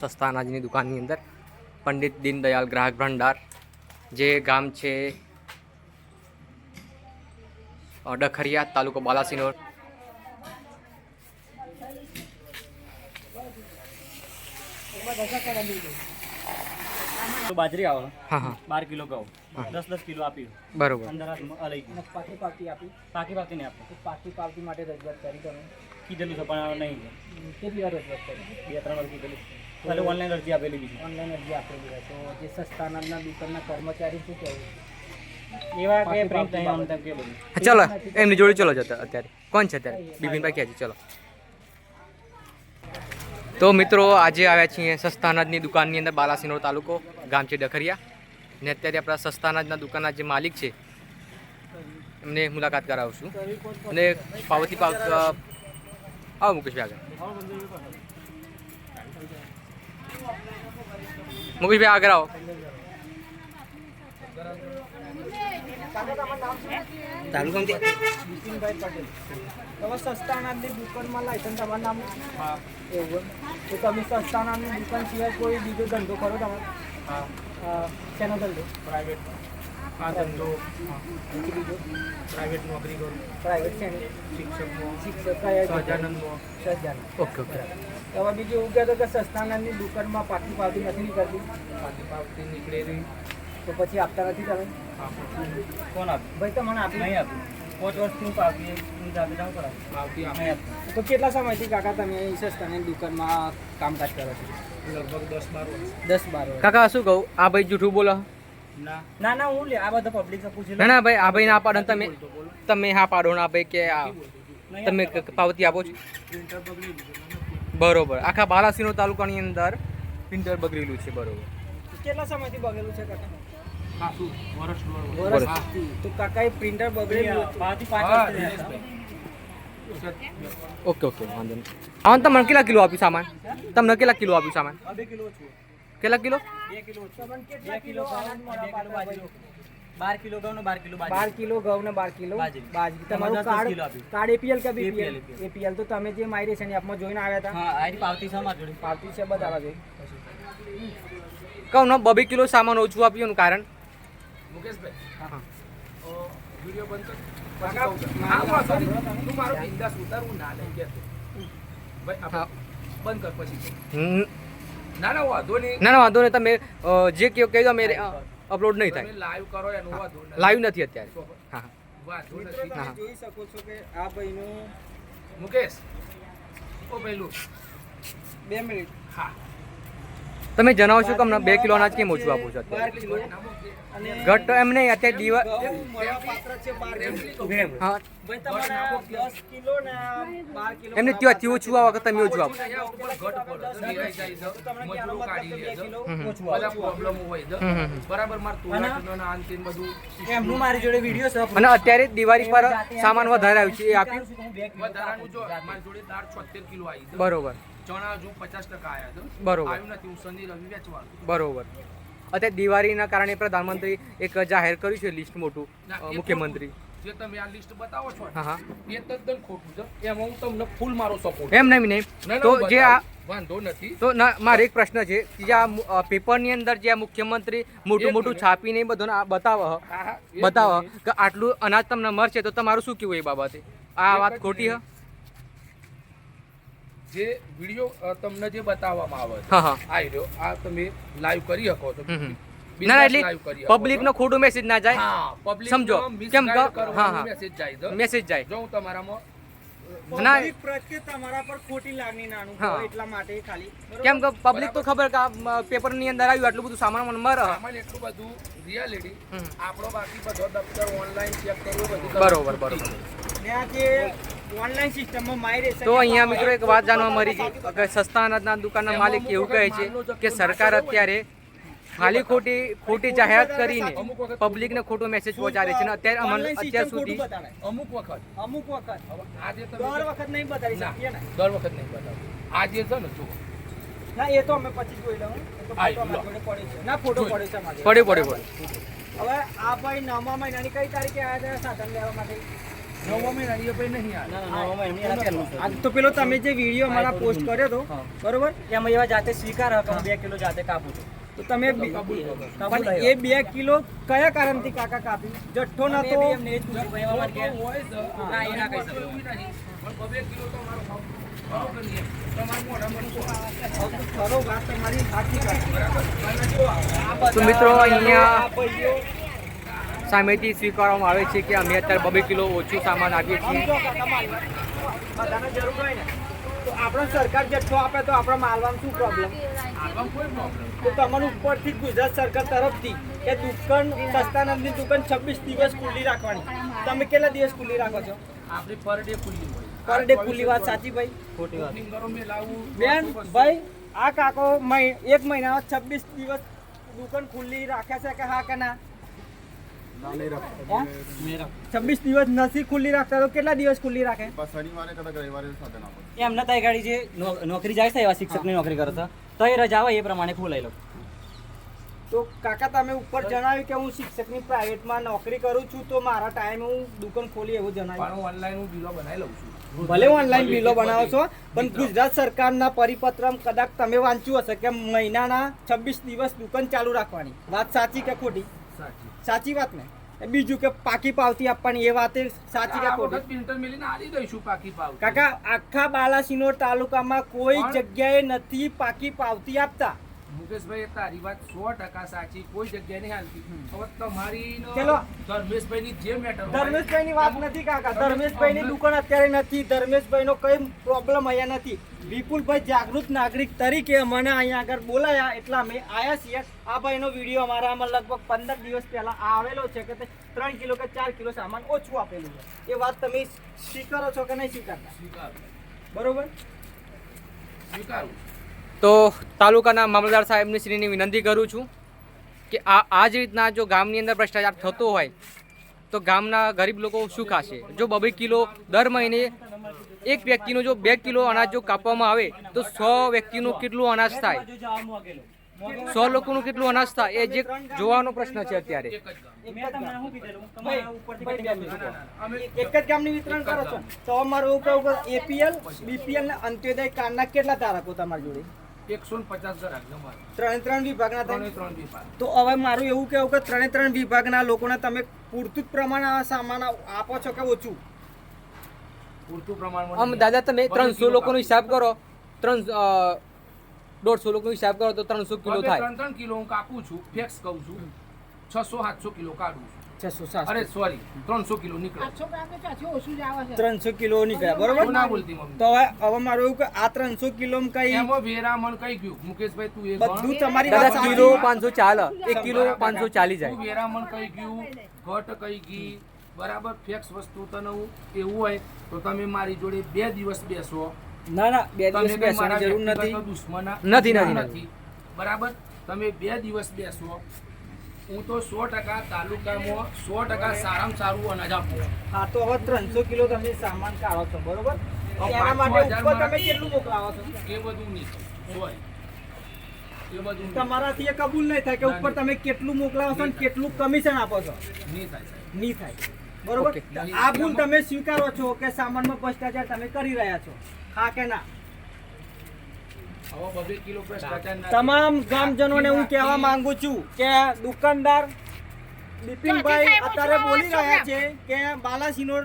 સસ્તા અનાજની દુકાનની અંદર પંડિત દીનદયાલ ગ્રાહક ભંડાર જે ગામ છે ડખરિયા તાલુકો બાલાસિનોર। तो बाजरी आओ हाँ हाँ 12 किलो का 10-10 किलो આપી બરોબર અંદર અલઈ પાકી આપી પાકી ને આપો પાકી પાવતી માટે રજૂઆત કરી તમે કીધેલું છે પણ નહીં કેટલી વાર રજૂઆત કરી 2-3 વાર કીધેલું એટલે ઓનલાઈન અરજી આપેલી બીજી ઓનલાઈન અરજી આપેલી તો જે સસ્તા અનાજના દુકાનના કર્મચારી શું કહેવું એવા કે પ્રિન્ટ નહીં આમ તેમ કે બધું ચલો એમની જોડે ચલો જતા અત્યારે કોણ છે અત્યારે બિપિનભાઈ ક્યાં છે? ચલો તો મિત્રો આજે આવ્યા છીએ સસ્તા અનાજની દુકાનની અંદર બાલાસિનોર તાલુકો ગામ છે ડખરિયા ને અત્યારે આપણા સસ્તા અનાજના દુકાનના જે માલિક છે એમને મુલાકાત કરાવશું અને પાવતી આવો મુકેશભાઈ આગળ મુકેશભાઈ આગળ આવો। બિપિનભાઈ પટેલ તમે સસ્તા અનાજની દુકાનમાં લાયસન્સ તમારું નામ હા એવું તો તમે સસ્તા અનાજની દુકાન સિવાય કોઈ બીજો ધંધો કરો તમારો? હા શેનો ધંધો? પ્રાઇવેટ હા ધંધો બીજો પ્રાઇવેટ નોકરી કરું પ્રાઇવેટ છે ને શિક્ષક કયા સહજાનંદ ઓકે ઓકે હવે બીજું એવું કહેતો કે સસ્તા અનાજની દુકાનમાં પાકી પાવતી નથી નીકળતી પાકી પાવતી નીકળેલી તો પછી આપતા નથી તમે? કોણ આપ ભાઈ તમને આપી નહીં આપી 5 વર્ષથી પાવતી પાવતી તો કેટલા સમયથી કાકા તમે સસ્તા અનાજની દુકાનમાં કામકાજ કરો છો? લગભગ 10-12 વર્ષ કાકા શું કહું આ ભાઈ જૂઠું બોલો? ના ના હું આ બધા પબ્લિક પૂછી ના ના ભાઈ આ ભાઈ ના પાડો તમે હા પાડો ના ભાઈ કે તમે પાવતી આપો છો? બરોબર આખા બાલાસિનોર તાલુકાની અંદર પ્રિન્ટર બગડેલું છે બરોબર કેટલા સમયથી બગડેલું છે કાકા? વર્ષ તો કાકા એ પ્રિન્ટર બગડેલું 5 ઓકે ઓકે વાંધો નહીં। હા તમને કેટલા કિલો આપ્યું સામાન? તમને કેટલા કિલો આપ્યું સામાન? 2 કિલો છું કેટલા કિલો? 2 કિલો 2 કિલો 12 કિલો ઘઉં ને 12 કિલો બાજરી 12 કિલો ઘઉં ને 12 કિલો બાજરી તમારું કાર્ડ એપીએલ કે બીપીએલ? એપીએલ તો તમે જે મારી રેશન એપમાં જોઈને આવ્યા હતા? હા આની પાવતી છે મારી જોડે પાવતી છે બતાવવા જોઈએ કહું ને 2 કિલો સામાન ઓછું આપ્યું કારણ મુકેશભાઈ હા વિડિયો બંધ કર તું મારો બિંદાસ ઉતારવું ના નહીં કે ભાઈ હા બંધ કર પછી હમ, ના ના વાંધો નહીં ના ના વાંધો નહીં તમે જે કહો કહી દો અમે અપલોડ નહીં તમે થાય લાઈવ કરો એનું વાંધો નહીં લાઈવ નથી અત્યારે હા વાંધો મિત્રો નથી તમે જોઈ શકો છો કે આ ભાઈનું મુકેશ ઓ પહેલું 2 મિનિટ હા તમે જણાવો છો કે અમને 2 કિલો અનાજ કેમ ઓછું આપો છો અત્યારે? 12 કિલો અને ઘટ તો એમ નહીં અત્યારે દીવા ઘઉં મળવાપાત્ર છે 12 કિલો હા ભાઈ તમારે 10 કિલો ને 12 કિલો એમને ત્યાંથી ઓછું આ વખત તમે ઓછું આપો અહીંયા ઉપર ઘટ પડે નિરાઈ જાય છે તમને મજૂરો કહેવાનો કાઢી મતલબ લે કે 2 છે કિલો હમ. ઓછું બધા પ્રોબ્લેમ હોય છે બરાબર માર તુલાટનો અંતિમ બધું એમનું મારી જોડે વિડિયો છે અને અત્યારે દિવાળી પર સામાન વધારે આવ્યું છે એ આપ્યું વધારાનું જો મારી જોડે દાળ 76 કિલો આવી છે બરોબર ચણા હજુ 50% આયા છે બરોબર આવ્યું નથી હું શનિ રવિ વેચવાનું બરોબર અત્યારે દિવાળીના કારણે પ્રધાનમંત્રી એક જાહેર કર્યું છે લિસ્ટ મોટું મુખ્યમંત્રી જે તમે આ લિસ્ટ બતાવો છો હા હા એ તદ્દન ખોટું છે એમાં હું તમને ફૂલ મારો સપોર્ટ એમ નહીં નહીં તો જે આ વાંધો નથી તો ના મારે એક પ્રશ્ન છે કે જે આ પેપરની અંદર જે આ મુખ્યમંત્રી મોટું મોટું છાપીને બધું બતાવે કે આટલું અનાજ તમને મળશે તો તમારું શું કહેવું એ બાબતે આ વાત ખોટી હ? જે વિડિયો તમને જે બતાવવામાં આવે છે હા હા આ રહ્યો આ તમે લાઈવ કરી શકો છો ના ના એટલે પબ્લિક નો ખોટું મેસેજ ના જાય હા પબ્લિક સમજો કેમ કે હા હા મેસેજ જાય છે મેસેજ જાય જો હું તમારામાં ના પબ્લિક પ્રત્યે તમારા પર ખોટી લાગણી ના હા. અનુભવ એટલા માટે ખાલી કેમ કે પબ્લિક તો ખબર કે આ પેપર ની અંદર આવ્યું આટલું બધું સામાન મને મળે સામાન્ય એટલું બધું રિયાલિટી આપણો બાકી બધો દફતર ઓનલાઈન ચેક કરવું બધું બરોબર બરોબર ને આ જે ઓનલાઈન સિસ્ટમમાં મારી રહેશે તો અહીંયા મિત્રો એક વાત જાણવા મળી છે કે સસ્તા અનાજના દુકાનના માલિક એવું કહે છે કે સરકાર અત્યારે ખાલી ખોટી જાહેરાત કરીને પબ્લિકને ખોટો મેસેજ પહોંચાડે છે અને અત્યારે અત્યાર સુધી અમુક વખત હવે આજે તમે દર વખત નહીં બતાવી શકીએ ને દર વખત નહીં બતાવો આજે છે ને જો ના એ તો અમે પછી જોઈ લઉં એ તો હા, ફોટો અમારી જોડે પડે છે ના ફોટો પડે છે અમારી પડે હવે આ ભાઈ 9મા મહિનાની કઈ તારીખે આવ્યા હતા સાધન લેવા માટે? નવમા મહિના એ ભાઈ નહીં આવે. આજ તો પેલો તમે જે વિડીયો અમારા પોસ્ટ કર્યો હતો હા. બરોબર એમાં એવા જાતે સ્વીકાર કે હું 2 કિલો જાતે કાપું છું. તો તમે પણ એ 2 કિલો કયા કારણથી કાકા કાપી જઠ્ઠો મેં નતો બી એમને એ જ પૂછ્યું, ભાઈ અમારે ઘેર હોય છે. ના, એ ના કહી એવું શકું. નહીં. પણ 2 કિલો તો મારો ખાવ. બરોબર નહીં. તમારા મોઢામાં ખરો વાત તમારી સાચી કાકા. બરાબર. અને જો આ તો મિત્રો અહીંયા આ ભાઈઓ સામેથી સ્વીકારવામાં આવે છે કે અમે અત્યારે 2 કિલો ઓછું સામાન આપીએ છીએ. સમજો કાકા માલવા. બધાને જરૂર હોય ને તો આપણે સરકાર જથ્થો આપે તો આપણે માલવામાં શું પ્રોબ્લેમ? આવામાં કોઈ પ્રોબ્લેમ. તો તમારું ઉપરથી ગુજરાત સરકાર તરફથી કે દુકાન સસ્તાનંદની દુકાન 26 દિવસ ખુલ્લી રાખવાની. તમે કેટલા દિવસ ખુલ્લી રાખો છો? આપણી પર ડે ખુલ્લી હોય. પર ડે ખુલ્લી વાત સાચી ભાઈ? ખોટી વાત. ફિંગરો મેં લાવવું. બેન ભાઈ આ કાકો 1 મહિનામાં 26 દિવસ દુકાન ખુલ્લી રાખે છે કે હા કે ના? ના નહીં રાખતા. હા? મેરા 26 દિવસ નથી ખુલ્લી રાખતા તો કેટલા દિવસ ખુલ્લી રાખે? બસ શનિવારે કદાચ રવિવારે સાધન આપો. એમના તય ગાડી જે નોકરી જાય છે એવા શિક્ષકની નોકરી કરે છે તો એ રજા હોય એ પ્રમાણે ખોલાઈ લો. તો કાકા તમે ઉપર જણાવ્યું કે હું શિક્ષકની પ્રાઇવેટમાં નોકરી કરું છું તો મારા ટાઈમે હું દુકાન ખોલી એવું જણાવ્યું. પણ ઓનલાઈન હું બિલો બનાવી લઉં છું. ભલે ઓનલાઈન બિલો બનાવો છો પણ ગુજરાત સરકારના પરિપત્રમાં કદાચ તમે વાંચ્યું હશે કે મહિનાના 26 દિવસ દુકાન ચાલુ રાખવાની. વાત સાચી કે ખોટી? સાચી. સાચી વાત ને? બીજું કે પાકી પાવતી આપવાની એ વાત સાચી કે આ ખોટી? વખત પ્રિન્ટર મેલીને આલી દઈશું પાકી પાવ. કાકા આખા બાલાસિનોર તાલુકામાં કોઈ જગ્યાએ નથી પાકી પાવતી આપતા. મુકેશભાઈ, એ તારી વાત 100% સાચી. કોઈ જગ્યાએ નહીં હાલતી. હવે તમારી ને ચલો. ધર્મેશભાઈની જે મેટર હોય, ધર્મેશભાઈની વાત નથી કાકા. ધર્મેશભાઈની દુકાન અત્યારે નથી. ધર્મેશભાઈનો કઈ પ્રોબ્લેમ અહીંયા નથી. વિપુલભાઈ જાગૃત નાગરિક તરીકે મને અહીંયા આગળ બોલાયા એટલે અમે આવ્યા છીએ. આ ભાઈનો વિડીયો અમારામાં લગભગ 15 દિવસ પહેલા આવેલો છે કે 3 કિલો કે 4 કિલો સામાન ઓછું આપેલું છે. એ વાત તમે સ્વીકારો છો કે નહીં સ્વીકારતા? સ્વીકારું. બરોબર? સ્વીકારું. તો તાલુકાના મામલતદાર સાહેબને શ્રીની વિનંતી કરું છું કે આ જ રીતના જો ગામની અંદર ભ્રષ્ટાચાર થતો હોય તો ગામના ગરીબ લોકો શું ખાશે? જો 2 કિલો દર મહિને એક વ્યક્તિનું જો 2 કિલો અનાજ જો કાપવામાં આવે તો 100 વ્યક્તિનું કેટલું અનાજ થાય? 100 લોકોનું કેટલું અનાજ થાય? એ જે જોવાનો પ્રશ્ન છે અત્યારે. એક જ ગામ. મેં તમને શું કીધેલું ભાઈ, તમારા ઉપરથી ભાઈ, કટિંગ ના, ના, ના. અમે એક જ ગામની વિતરણ કરો છો તો અમારું એવું કહું કે એપીએલ બીપીએલ ને અંત્યોદય કાર્ડના કેટલા ધારકો તમારી જોડે? 150 ગ્રાહક અમારે. 3 વિભાગના થાય. 3 વિભાગ. તો હવે મારું એવું કહેવું કે 3 વિભાગના લોકોને તમે પૂરતું જ પ્રમાણ સામાન આપો છો કે ઓછું? પૂરતું પ્રમાણમાં આમ નહીં. દાદા તમે 300 કિલો લોકોનો હિસાબ કરો, 150 લોકોનો હિસાબ કરો તો 300 કિલો હવે થાય. 3 કિલો હું કાપું છું, ફેક્સ કહું છું. 600-700 કિલો કાઢું છું. 600 અરે સોરી, 300 કિલો નીકળે. 300 કિલો નીકળ્યા એવું બરોબર? ના બોલતી મમ્મી. તો હવે મારું એવું કે આ 300 કિલો કઈ એમાં વેરામણ કઈ ગયું મુકેશભાઈ? તું એ બધું ગણ. તમારી દાદા વાત કિલો સાચી. 500 ચાલે, 1 કિલો 500 ચાલી તું જાય. વેરામણ કઈ ગયું, ઘટ કઈ ગઈ, બરાબર ફેક્સ વસ્તુ તને એવું હોય તો તમે મારી જોડે 2 દિવસ બેસો. ના ના 2 તમે દિવસ કઈ બેસવાની મારા જરૂર નથી. વ્યક્તિગત દુશ્મના નથી. બરાબર, તમે 2 દિવસ બેસો. હું તો 100% તાલુકામાં 100% સારામાં સારું અનાજ આપું છું. હા તો હવે 300 કિલો તમે સામાન કાઢો છો બરોબર? તો એના માટે 5,000 ઉપર તમે કેટલું મોકલાવો છો? એ બધું નહીં સોરી, એ બધું નહીં. તમારાથી એ કબૂલ નહીં થાય કે ઉપર તમે કેટલું મોકલાવો છો અને કેટલું કમિશન આપો છો? નહીં થાય સાહેબ. નહીં થાય બરોબર? ઓકે. આ ભૂલ તમે સ્વીકારો છો કે સામાનમાં ભ્રષ્ટાચાર તમે કરી રહ્યા છો? હા કે ના? હવે 2 કિલો ભ્રષ્ટાચાર ના તમામ ગામજનોને હું કહેવા માંગુ છું કે દુકાનદાર બિપિનભાઈ અત્યારે બોલી રહ્યા છે કે બાલાસિનોર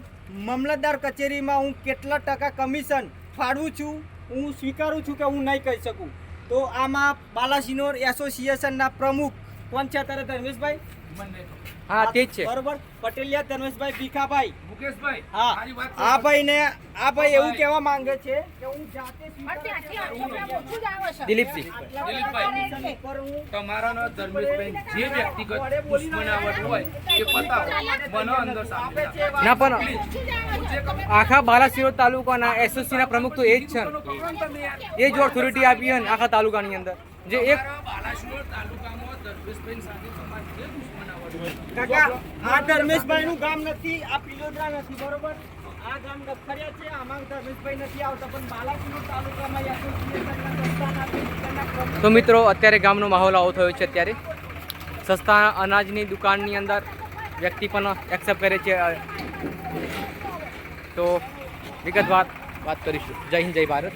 મામલતદાર કચેરીમાં હું કેટલા ટકા કમિશન ફાળવું છું હું સ્વીકારું છું કે હું નહીં કહી શકું. તો આમાં બાલાસિનોર એસોસિએશનના પ્રમુખ કોણ છે અત્યારે? ધર્મેશભાઈ. મને નહીં ખબર. હા તે જ છે. બરોબર. પટેલિયા ધર્મેશભાઈ ભીખાભાઈ. મુકેશભાઈ, હા મારી વાત આ ભાઈને આ ભાઈ એવું કહેવા માંગે છે કે હું જાતે દિલીપસિંહ. દિલીપભાઈ, તમારા ને ધર્મેશભાઈ જે વ્યક્તિગત દુશ્મનાવટ હોય એ પતાવો. મને અંદર સામે રાખો. ના પણ Please. હું જે કહું, આખા બાલાસિનોર તાલુકાના એસઓસીના પ્રમુખ તો એ જ છે ને. પકડો તમે યાર. એ જ ઓથોરિટી આપી છે ને આખા તાલુકાની અંદર જે એક તમારા બાલાસિનોર તાલુકામાં ધર્મેશભાઈ સાથે તમારી જે દુશ્મનાવટ હોય, કાકા આ ધર્મેશભાઈ નું ગામ નથી, આ પિલોદરા નથી બરોબર? આ ગામ નખત્રાણા છે, આમાં ધર્મેશભાઈ નથી આવતા પણ બાલાસિનોર તાલુકામાં એસોસિએશનના સંસ્થાના દુકાનના પ્રમુખ તો મિત્રો અત્યારે ગામનો માહોલ આવો થયો છે. અત્યારે સસ્તા અનાજની દુકાનની અંદર વ્યક્તિ પણ એક્સેપ્ટ કરે છે તો વિગતવાર વાત કરીશું. જય હિન્દ, જય ભારત.